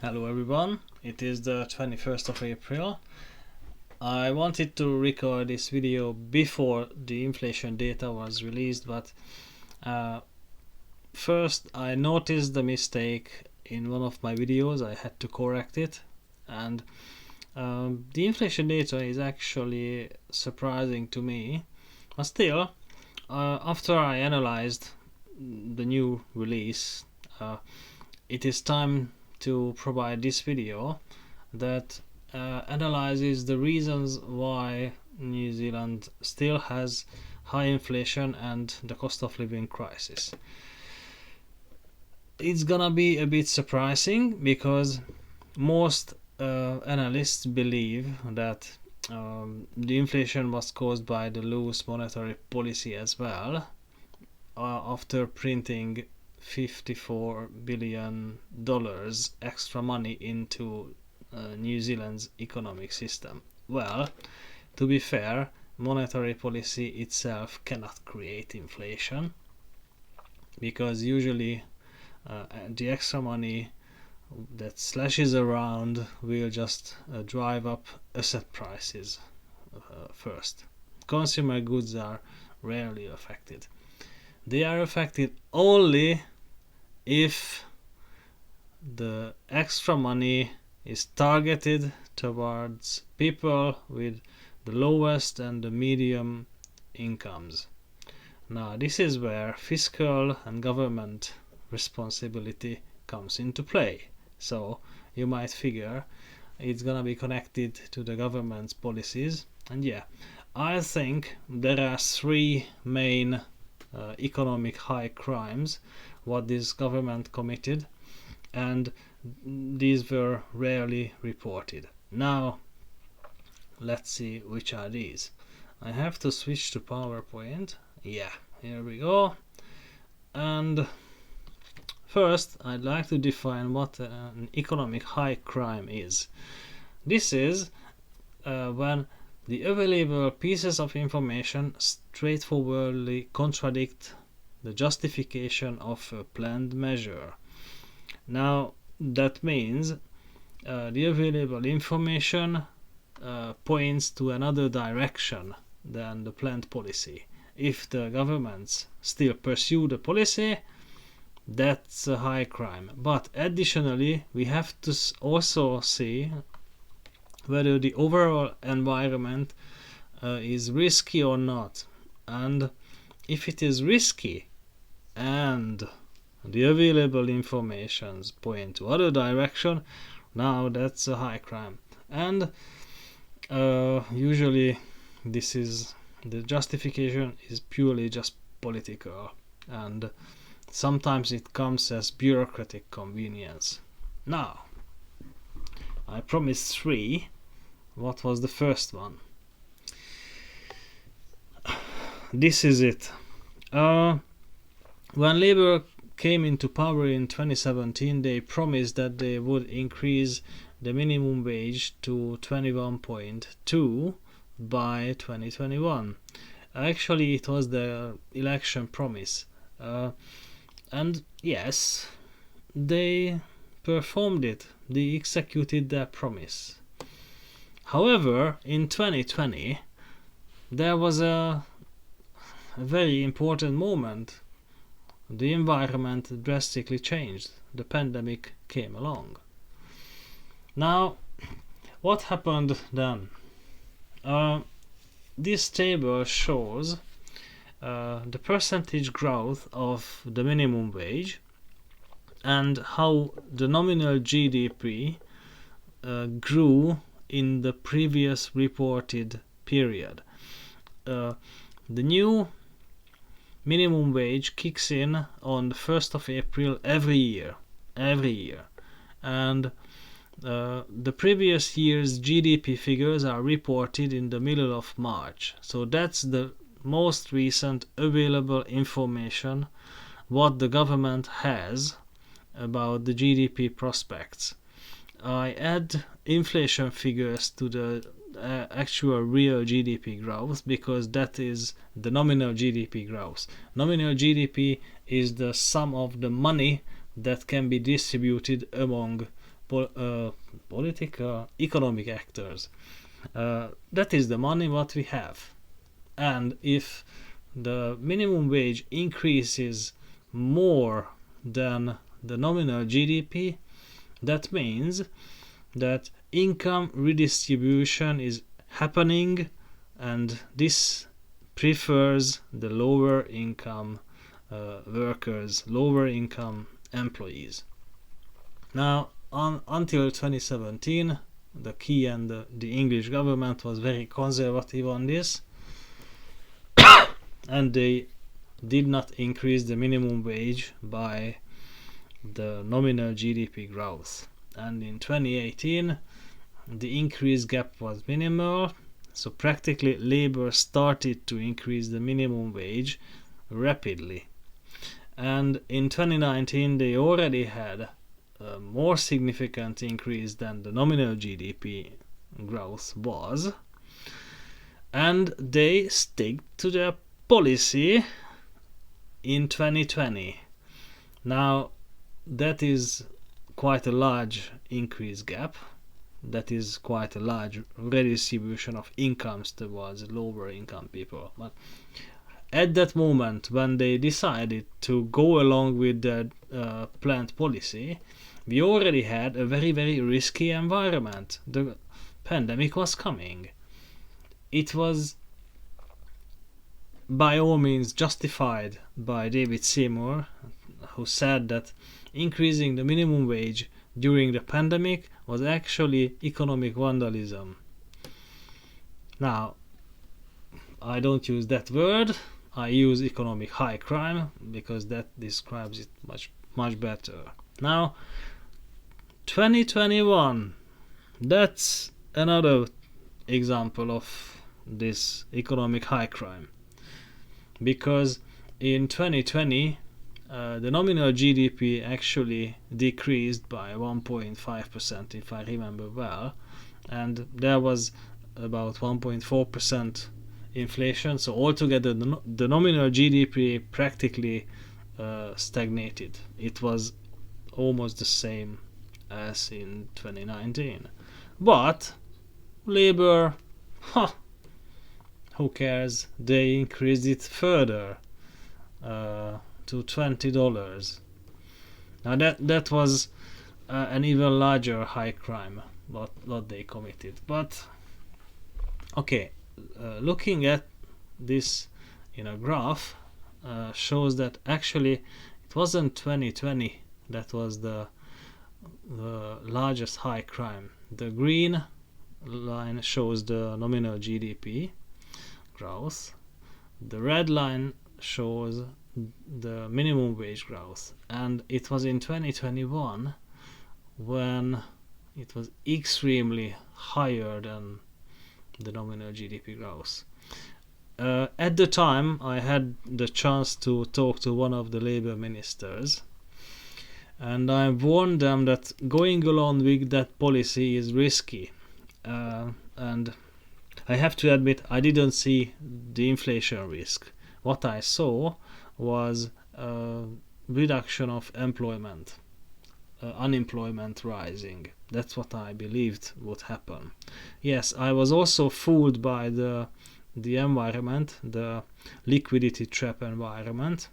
Hello everyone, it is the 21st of April. I wanted to record this video before the inflation data was released, but first I noticed the mistake in one of my videos. I had to correct it, and the inflation data is actually surprising to me, but still, after I analyzed the new release, it is time to provide this video that analyzes the reasons why New Zealand still has high inflation and the cost of living crisis. It's gonna be a bit surprising because most analysts believe that the inflation was caused by the loose monetary policy as well, after printing $54 billion extra money into New Zealand's economic system. Well, to be fair, monetary policy itself cannot create inflation, because usually the extra money that slashes around will just drive up asset prices first. Consumer goods are rarely affected. They are affected only if the extra money is targeted towards people with the lowest and the medium incomes. Now, this is where fiscal and government responsibility comes into play. So you might figure it's gonna be connected to the government's policies. And yeah, I think there are three main economic high crimes what this government committed, and these were rarely reported. Now let's see which are these. I have to switch to PowerPoint. Yeah, here we go. And first I'd like to define what an economic high crime is. This is when the available pieces of information straightforwardly contradict the justification of a planned measure. Now, that means the available information points to another direction than the planned policy. If the governments still pursue the policy, that's a high crime. But additionally, we have to also see whether the overall environment is risky or not. And if it is risky and the available informations point to other direction, now that's a high crime. And usually this is the justification is purely just political, and sometimes it comes as bureaucratic convenience. Now, I promised three. What was the first one? This is it. When Labour came into power in 2017, they promised that they would increase the minimum wage to 21.2 by 2021. Actually, it was their election promise. And yes, they performed it. They executed their promise. However, in 2020, there was a very important moment. The environment drastically changed. The pandemic came along. Now, what happened then? This table shows the percentage growth of the minimum wage and how the nominal GDP grew in the previous reported period. The new minimum wage kicks in on the 1st of April every year, and the previous year's GDP figures are reported in the middle of March. So that's the most recent available information what the government has about the GDP prospects. I add inflation figures to the actual real GDP growth, because that is the nominal GDP growth. Nominal GDP is the sum of the money that can be distributed among political, economic actors. That is the money what we have. And if the minimum wage increases more than the nominal GDP, that means that income redistribution is happening, and this prefers the lower income workers, lower income employees. Now, until 2017, the key and the English government was very conservative on this, and they did not increase the minimum wage by the nominal GDP growth. And in 2018, the increase gap was minimal, so practically labor started to increase the minimum wage rapidly. And in 2019, they already had a more significant increase than the nominal GDP growth was, and they stick to their policy in 2020. Now, that is quite a large increase gap. That is quite a large redistribution of incomes towards lower income people. But at that moment, when they decided to go along with the planned policy, we already had a very, very risky environment. The pandemic was coming. It was by all means justified by David Seymour, who said that increasing the minimum wage during the pandemic was actually economic vandalism. Now, I don't use that word. I use economic high crime because that describes it much better. Now, 2021, that's another example of this economic high crime, because in 2020 the nominal GDP actually decreased by 1.5%, if I remember well, and there was about 1.4% inflation, so altogether the nominal GDP practically stagnated. It was almost the same as in 2019. But labor, who cares? They increased it further to $20. Now that was an even larger high crime what they committed. But okay, looking at this in a graph shows that actually it wasn't 2020 that was the largest high crime. The green line shows the nominal GDP growth. The red line shows the minimum wage growth, and it was in 2021 when it was extremely higher than the nominal GDP growth. At the time, I had the chance to talk to one of the labor ministers, and I warned them that going along with that policy is risky. And I have to admit, I didn't see the inflation risk. What I saw was a reduction of employment, unemployment rising. That's what I believed would happen. Yes, I was also fooled by the environment, the liquidity trap environment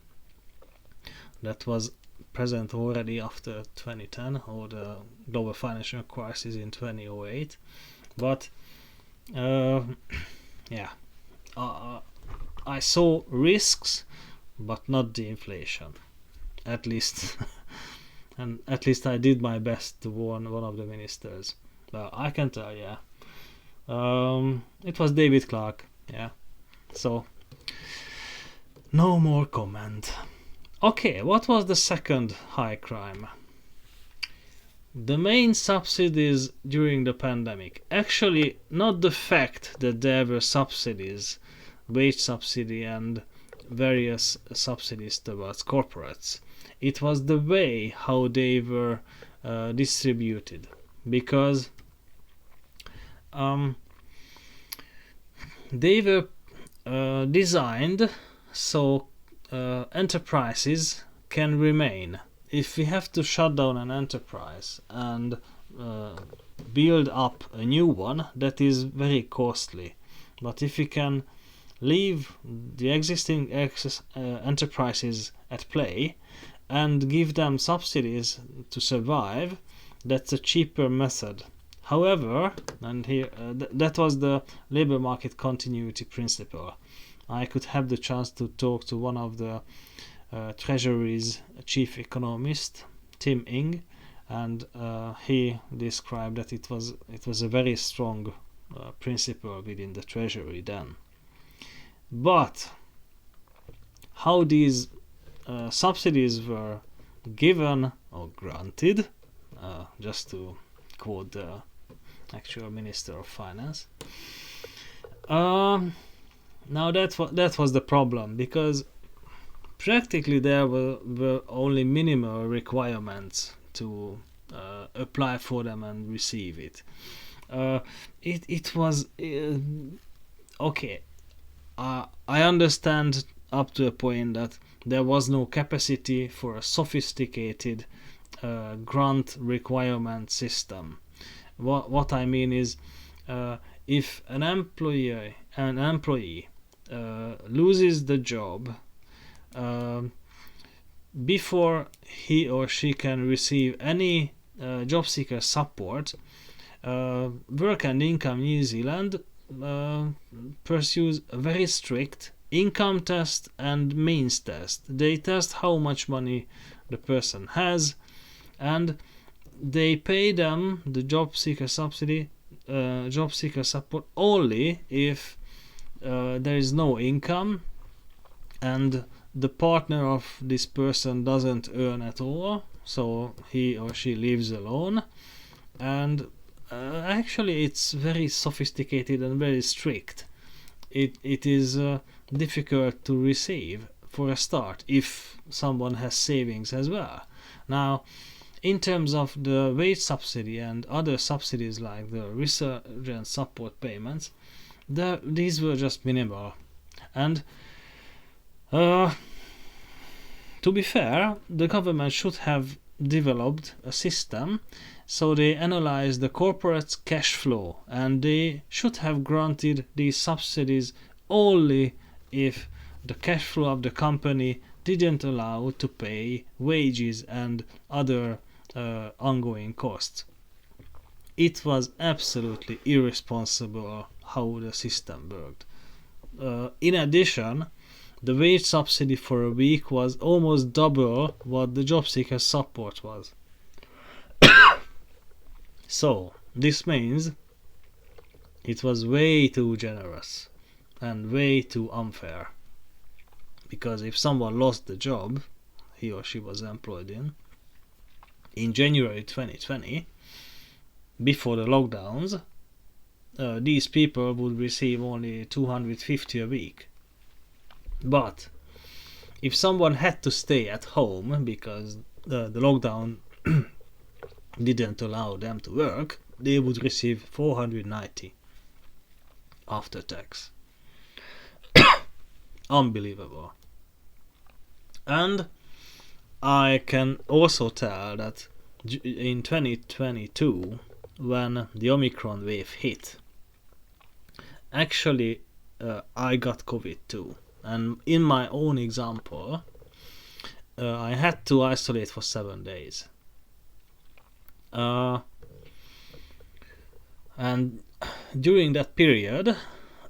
that was present already after 2010 or the global financial crisis in 2008. But I saw risks, but not the inflation. At least, and at least I did my best to warn one of the ministers. I can tell, it was David Clark. Yeah, so no more comment. Okay, what was the second high crime? The main subsidies during the pandemic. Actually, not the fact that there were subsidies, wage subsidy and various subsidies towards corporates. It was the way how they were distributed, because they were designed so enterprises can remain. If we have to shut down an enterprise and build up a new one, that is very costly. But if we can leave the existing enterprises at play and give them subsidies to survive, that's a cheaper method. However, and here that was the labor market continuity principle. I could have the chance to talk to one of the Treasury's chief economist, Tim Ing, and he described that it was a very strong principle within the Treasury then. But how these subsidies were given or granted, just to quote the actual Minister of Finance. Now that was the problem, because practically there were only minimal requirements to apply for them and receive it. It was okay. I understand up to a point that there was no capacity for a sophisticated grant requirement system. What I mean is, if an employee loses the job, before he or she can receive any job seeker support, Work and Income New Zealand pursues a very strict income test and means test. They test how much money the person has, and they pay them the job seeker subsidy, job seeker support, only if there is no income and the partner of this person doesn't earn at all, so he or she lives alone. And actually it's very sophisticated and very strict. It is difficult to receive for a start if someone has savings as well. Now, in terms of the wage subsidy and other subsidies like the resurgence support payments, these were just minimal. And to be fair, the government should have developed a system so they analyze the corporate's cash flow, and they should have granted these subsidies only if the cash flow of the company didn't allow to pay wages and other ongoing costs. It was absolutely irresponsible how the system worked. In addition, the wage subsidy for a week was almost double what the job seeker support was. So, this means it was way too generous and way too unfair. Because if someone lost the job he or she was employed in January 2020, before the lockdowns, these people would receive only $250 a week. But if someone had to stay at home because the lockdown didn't allow them to work, they would receive $490 after tax. Unbelievable. And I can also tell that in 2022, when the Omicron wave hit, actually I got COVID too. And in my own example, I had to isolate for 7 days. And during that period,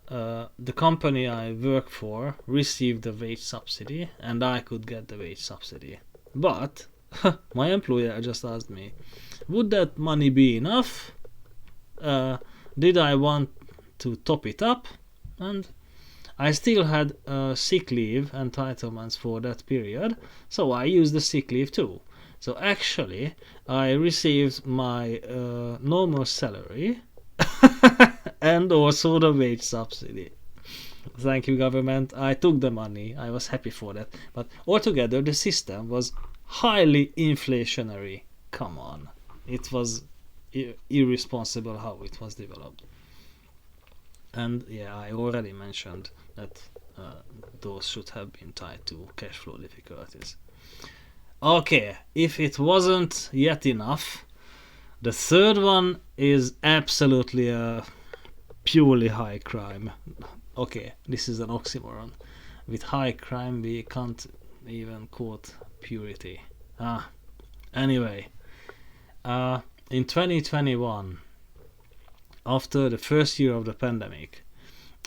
the company I work for received the wage subsidy, and I could get the wage subsidy. But my employer just asked me, would that money be enough? Did I want to top it up? And I still had sick leave entitlements for that period, so I used the sick leave too. So actually, I received my normal salary and also the wage subsidy. Thank you, government. I took the money. I was happy for that. But altogether, the system was highly inflationary. Come on. It was irresponsible how it was developed. And yeah, I already mentioned that those should have been tied to cash flow difficulties. Okay, if it wasn't yet enough, The third one is absolutely a purely high crime. Okay, this is an oxymoron. With high crime we can't even quote purity. Anyway, in 2021, after the first year of the pandemic,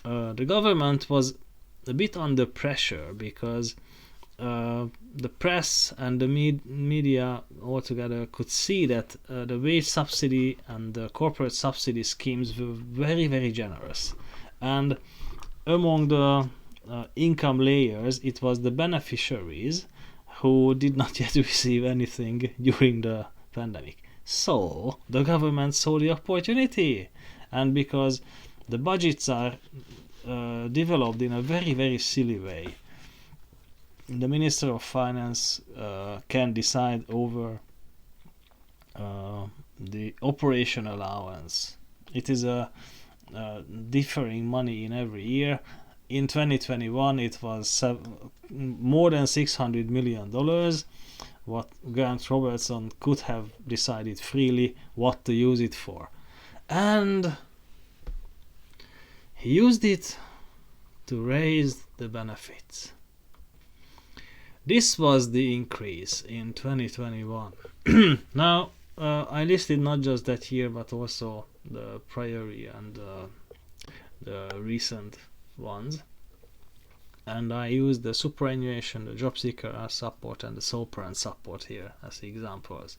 the government was a bit under pressure because the press and the media altogether could see that the wage subsidy and the corporate subsidy schemes were very, very generous. And among the income layers, it was the beneficiaries who did not yet receive anything during the pandemic. So the government saw the opportunity, and because the budgets are developed in a very, very silly way, the Minister of Finance can decide over the operation allowance. It is a differing money in every year. In 2021 it was more than $600 million, what Grant Robertson could have decided freely what to use it for. And he used it to raise the benefits. This was the increase in 2021. Now, I listed not just that year, but also the prior year and the recent ones. And I used the superannuation, the job seeker support, and the sole parent support here as examples.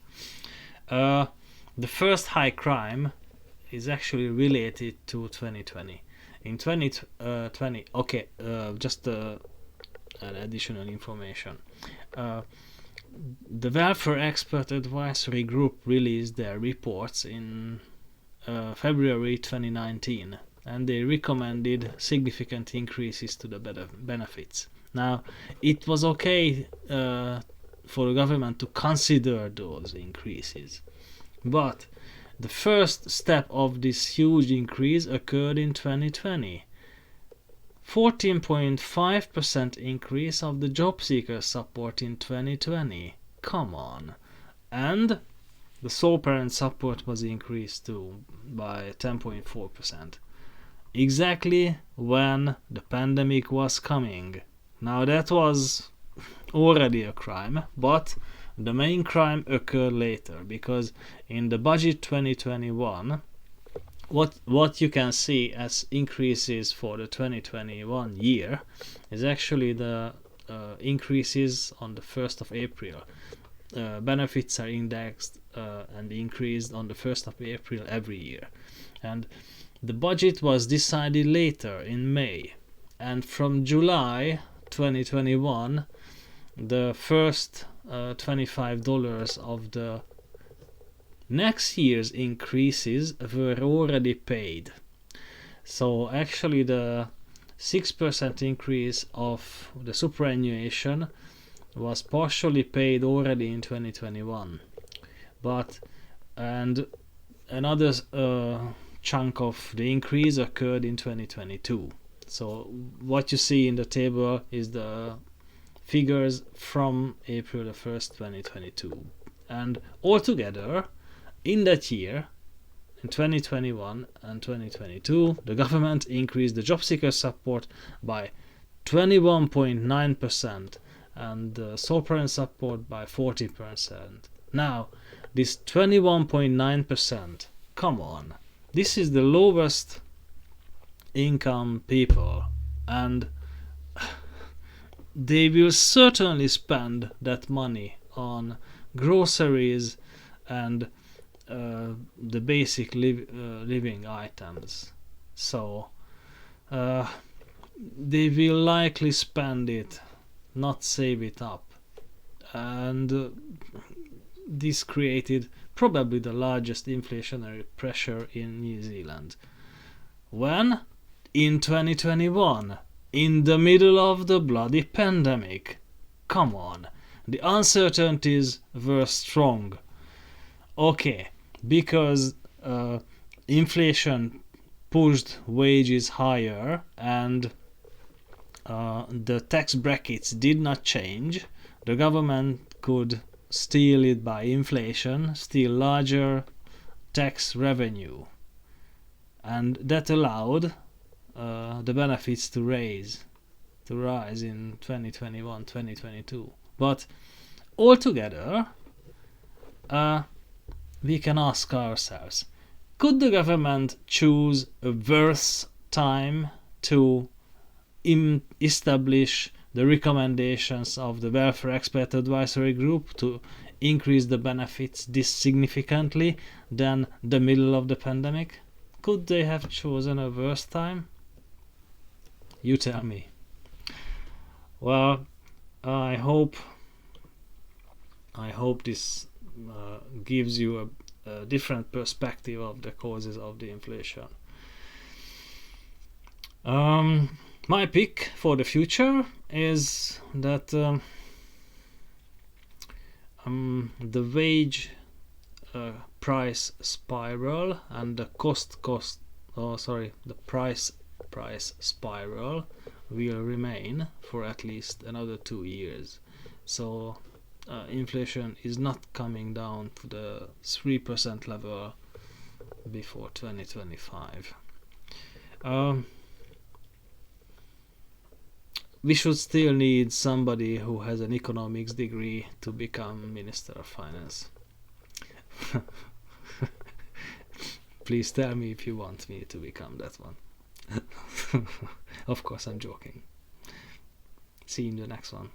The first high crime is actually related to 2020. In 2020, okay, just an additional information. The Welfare Expert Advisory Group released their reports in February 2019, and they recommended significant increases to the benefits. Now, it was okay for the government to consider those increases, but the first step of this huge increase occurred in 2020. 14.5% increase of the job seeker support in 2020. Come on. And the sole parent support was increased too by 10.4%. Exactly when the pandemic was coming. Now that was already a crime, but the main crime occurred later, because in the budget 2021, what you can see as increases for the 2021 year is actually the increases on the 1st of April. Benefits are indexed and increased on the 1st of April every year. And the budget was decided later in May. And from July 2021, the first $25 of the next year's increases were already paid. So actually the 6% increase of the superannuation was partially paid already in 2021. And another chunk of the increase occurred in 2022. So what you see in the table is the figures from April the 1st, 2022. And altogether, in that year, in 2021 and 2022, the government increased the job seeker support by 21.9% and the sole parent support by 40%. Now, this 21.9%, come on, this is the lowest income people, and they will certainly spend that money on groceries and the basic living items. So they will likely spend it, not save it up. And this created probably the largest inflationary pressure in New Zealand. When? In 2021, in the middle of the bloody pandemic. Come on, the uncertainties were strong. Okay, because inflation pushed wages higher and the tax brackets did not change, the government could steal it by inflation, steal larger tax revenue, and that allowed the benefits to rise in 2021, 2022. But altogether, we can ask ourselves, could the government choose a worse time to establish the recommendations of the Welfare Expert Advisory Group to increase the benefits this significantly than the middle of the pandemic? Could they have chosen a worse time? You tell me. Well, I hope this gives you a different perspective of the causes of the inflation. My pick for the future is that the wage price spiral and the price spiral will remain for at least another 2 years. So inflation is not coming down to the 3% level before 2025. We should still need somebody who has an economics degree to become Minister of Finance. Please tell me if you want me to become that one. Of course, I'm joking. See you in the next one.